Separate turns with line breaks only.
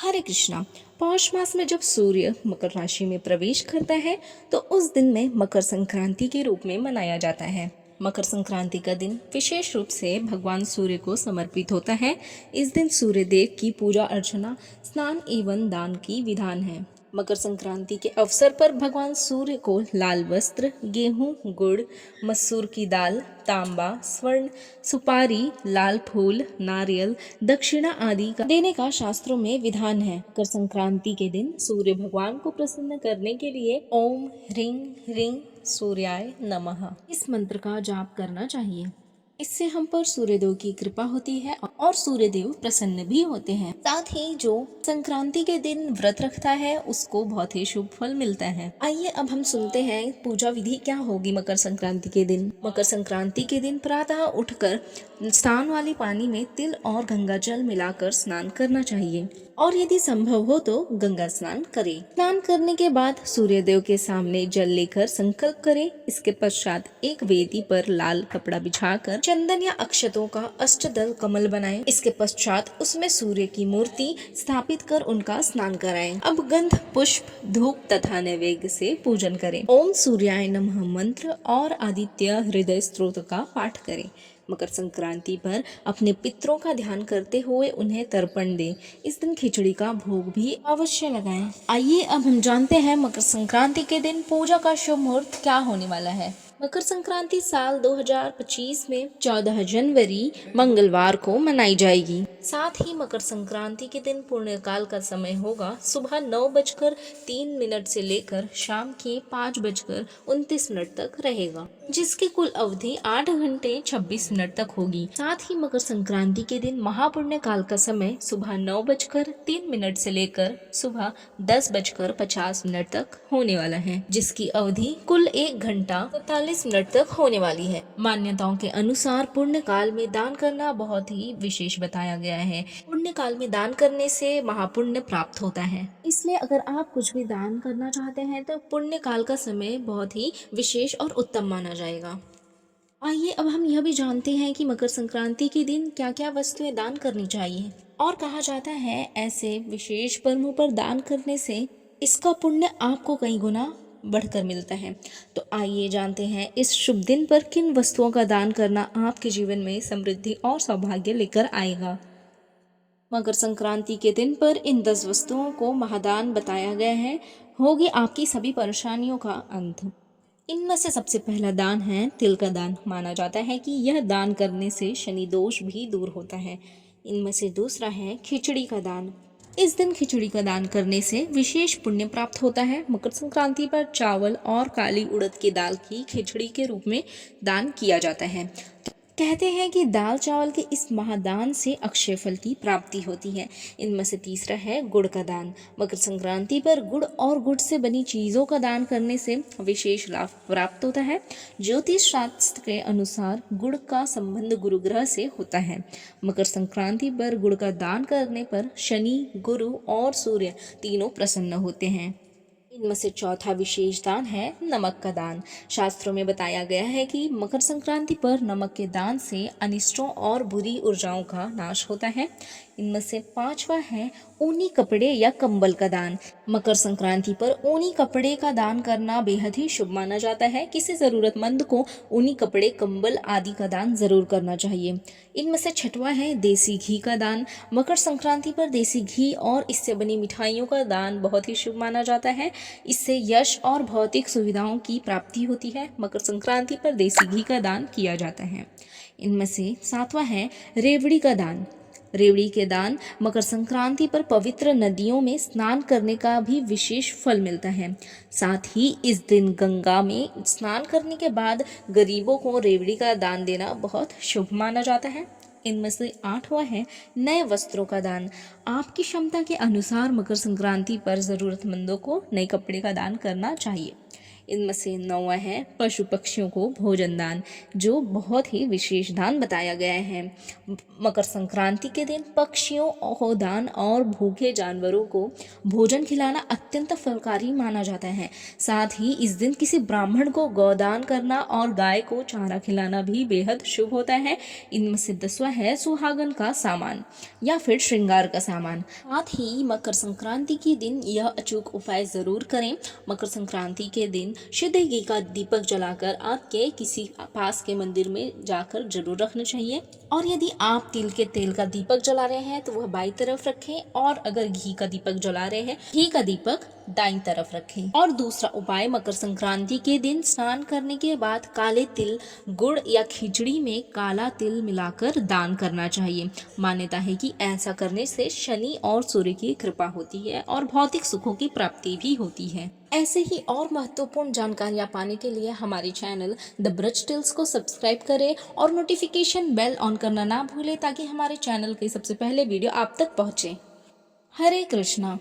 हरे कृष्णा। पौष मास में जब सूर्य मकर राशि में प्रवेश करता है तो उस दिन में मकर संक्रांति के रूप में मनाया जाता है। मकर संक्रांति का दिन विशेष रूप से भगवान सूर्य को समर्पित होता है। इस दिन सूर्य देव की पूजा अर्चना, स्नान एवं दान की विधान है। मकर संक्रांति के अवसर पर भगवान सूर्य को लाल वस्त्र, गेहूं, गुड़, मसूर की दाल, तांबा, स्वर्ण, सुपारी, लाल फूल, नारियल, दक्षिणा आदि का देने का शास्त्रों में विधान है। मकर संक्रांति के दिन सूर्य भगवान को प्रसन्न करने के लिए ओम ह्रीं ह्रीं सूर्याय नमः इस मंत्र का जाप करना चाहिए। इससे हम पर सूर्यदेव की कृपा होती है और सूर्यदेव प्रसन्न भी होते हैं। साथ ही जो संक्रांति के दिन व्रत रखता है उसको बहुत ही शुभ फल मिलता है। आइए अब हम सुनते हैं पूजा विधि क्या होगी मकर संक्रांति के दिन। मकर संक्रांति के दिन प्रातः उठकर स्नान वाले पानी में तिल और गंगा जल मिलाकर स्नान करना चाहिए और यदि संभव हो तो गंगा स्नान करें। स्नान करने के बाद सूर्यदेव के सामने जल लेकर संकल्प करें। इसके पश्चात एक वेदी पर लाल कपड़ा बिछाकर चंदन या अक्षतों का अष्टदल कमल बनाएं। इसके पश्चात उसमें सूर्य की मूर्ति स्थापित कर उनका स्नान कराएं। अब गंध, पुष्प, धूप तथा नैवेद्य से पूजन करें। ओम सूर्याय नमः मंत्र और आदित्य हृदय स्तोत्र का पाठ करें। मकर संक्रांति पर अपने पितरों का ध्यान करते हुए उन्हें तर्पण दें। इस दिन खिचड़ी का भोग भी अवश्य लगाएं। आइए अब हम जानते हैं मकर संक्रांति के दिन पूजा का शुभ मुहूर्त क्या होने वाला है। मकर संक्रांति साल 2025 में 14 जनवरी मंगलवार को मनाई जाएगी। साथ ही मकर संक्रांति के दिन पुण्यकाल का समय होगा सुबह 9:03 से लेकर शाम के 5:29 तक रहेगा, जिसकी कुल अवधि 8 घंटे 26 मिनट तक होगी। साथ ही मकर संक्रांति के दिन महापुण्य काल का समय सुबह 9:03 से लेकर सुबह 10:50 तक होने वाला है, जिसकी अवधि कुल 1 घंटा 47 मिनट तक होने वाली है। मान्यताओं के अनुसार पुण्य काल में दान करना बहुत ही विशेष बताया गया है। पुण्य काल में दान करने से महापुण्य प्राप्त होता है, इसलिए अगर आप कुछ भी दान करना चाहते हैं तो पुण्य काल का समय बहुत ही विशेष और उत्तम माना जाएगा। आइए अब हम यह भी जानते हैं कि मकर संक्रांति के दिन क्या क्या वस्तुएं दान करनी चाहिए। और कहा जाता है ऐसे विशेष पर्वों पर दान करने से इसका पुण्य आपको कई गुना बढ़कर मिलता है। तो आइए जानते हैं इस शुभ दिन पर किन वस्तुओं का दान करना आपके जीवन में समृद्धि और सौभाग्य लेकर आएगा। मकर संक्रांति के दिन पर इन 10 वस्तुओं को महादान बताया गया है, होगी आपकी सभी परेशानियों का अंत। इनमें से सबसे पहला दान है तिल का दान। माना जाता है कि यह दान करने से शनि दोष भी दूर होता है। इनमें से दूसरा है खिचड़ी का दान। इस दिन खिचड़ी का दान करने से विशेष पुण्य प्राप्त होता है। मकर संक्रांति पर चावल और काली उड़द की दाल की खिचड़ी के रूप में दान किया जाता है। कहते हैं कि दाल चावल के इस महादान से अक्षय फल की प्राप्ति होती है। इनमें से तीसरा है गुड़ का दान। मकर संक्रांति पर गुड़ और गुड़ से बनी चीज़ों का दान करने से विशेष लाभ प्राप्त होता है। ज्योतिष शास्त्र के अनुसार गुड़ का संबंध गुरु ग्रह से होता है। मकर संक्रांति पर गुड़ का दान करने पर शनि, गुरु और सूर्य तीनों प्रसन्न होते हैं। इनमें से चौथा विशेष दान है नमक का दान। शास्त्रों में बताया गया है कि मकर संक्रांति पर नमक के दान से अनिष्टों और बुरी ऊर्जाओं का नाश होता है। इनमें से पांचवा है ऊनी कपड़े या कंबल का दान। मकर संक्रांति पर ऊनी कपड़े का दान करना बेहद ही शुभ माना जाता है। किसी जरूरतमंद को ऊनी कपड़े, कंबल आदि का दान जरूर करना चाहिए। इनमें से छठवां है देसी घी का दान। मकर संक्रांति पर देसी घी और इससे बनी मिठाइयों का दान बहुत ही शुभ माना जाता है। इससे यश और भौतिक सुविधाओं की प्राप्ति होती है। मकर संक्रांति पर देसी घी का दान किया जाता है। इनमें से सातवां है रेवड़ी का दान। रेवड़ी के दान मकर संक्रांति पर पवित्र नदियों में स्नान करने का भी विशेष फल मिलता है। साथ ही इस दिन गंगा में स्नान करने के बाद गरीबों को रेवड़ी का दान देना बहुत शुभ माना जाता है। इनमें से आठवां है नए वस्त्रों का दान। आपकी क्षमता के अनुसार मकर संक्रांति पर ज़रूरतमंदों को नए कपड़े का दान करना चाहिए। इनमें से 9वां है पशु पक्षियों को भोजन दान, जो बहुत ही विशेष दान बताया गया है। मकर संक्रांति के दिन पक्षियों को दान और भूखे जानवरों को भोजन खिलाना अत्यंत फलकारी माना जाता है। साथ ही इस दिन किसी ब्राह्मण को गोदान करना और गाय को चारा खिलाना भी बेहद शुभ होता है। इनमें से 10वां है सुहागन का सामान या फिर श्रृंगार का सामान। साथ ही मकर संक्रांति के दिन यह अचूक उपाय जरूर करें। मकर संक्रांति के दिन शुद्ध घी का दीपक जलाकर आपके किसी पास के मंदिर में जाकर जरूर रखना चाहिए। और यदि आप तिल के तेल का दीपक जला रहे हैं तो वह बाईं तरफ रखें, और अगर घी का दीपक जला रहे हैं घी का दीपक दाईं तरफ रखें। और दूसरा उपाय, मकर संक्रांति के दिन स्नान करने के बाद काले तिल, गुड़ या खिचड़ी में काला तिल मिलाकर दान करना चाहिए। मान्यता है कि ऐसा करने से शनि और सूर्य की कृपा होती है और भौतिक सुखों की प्राप्ति भी होती है। ऐसे ही और महत्वपूर्ण जानकारियाँ पाने के लिए हमारे चैनल द ब्रज टेल्स को सब्सक्राइब करें और नोटिफिकेशन बेल ऑन करना ना भूलें, ताकि हमारे चैनल की सबसे पहले वीडियो आप तक पहुँचे। हरे कृष्णा।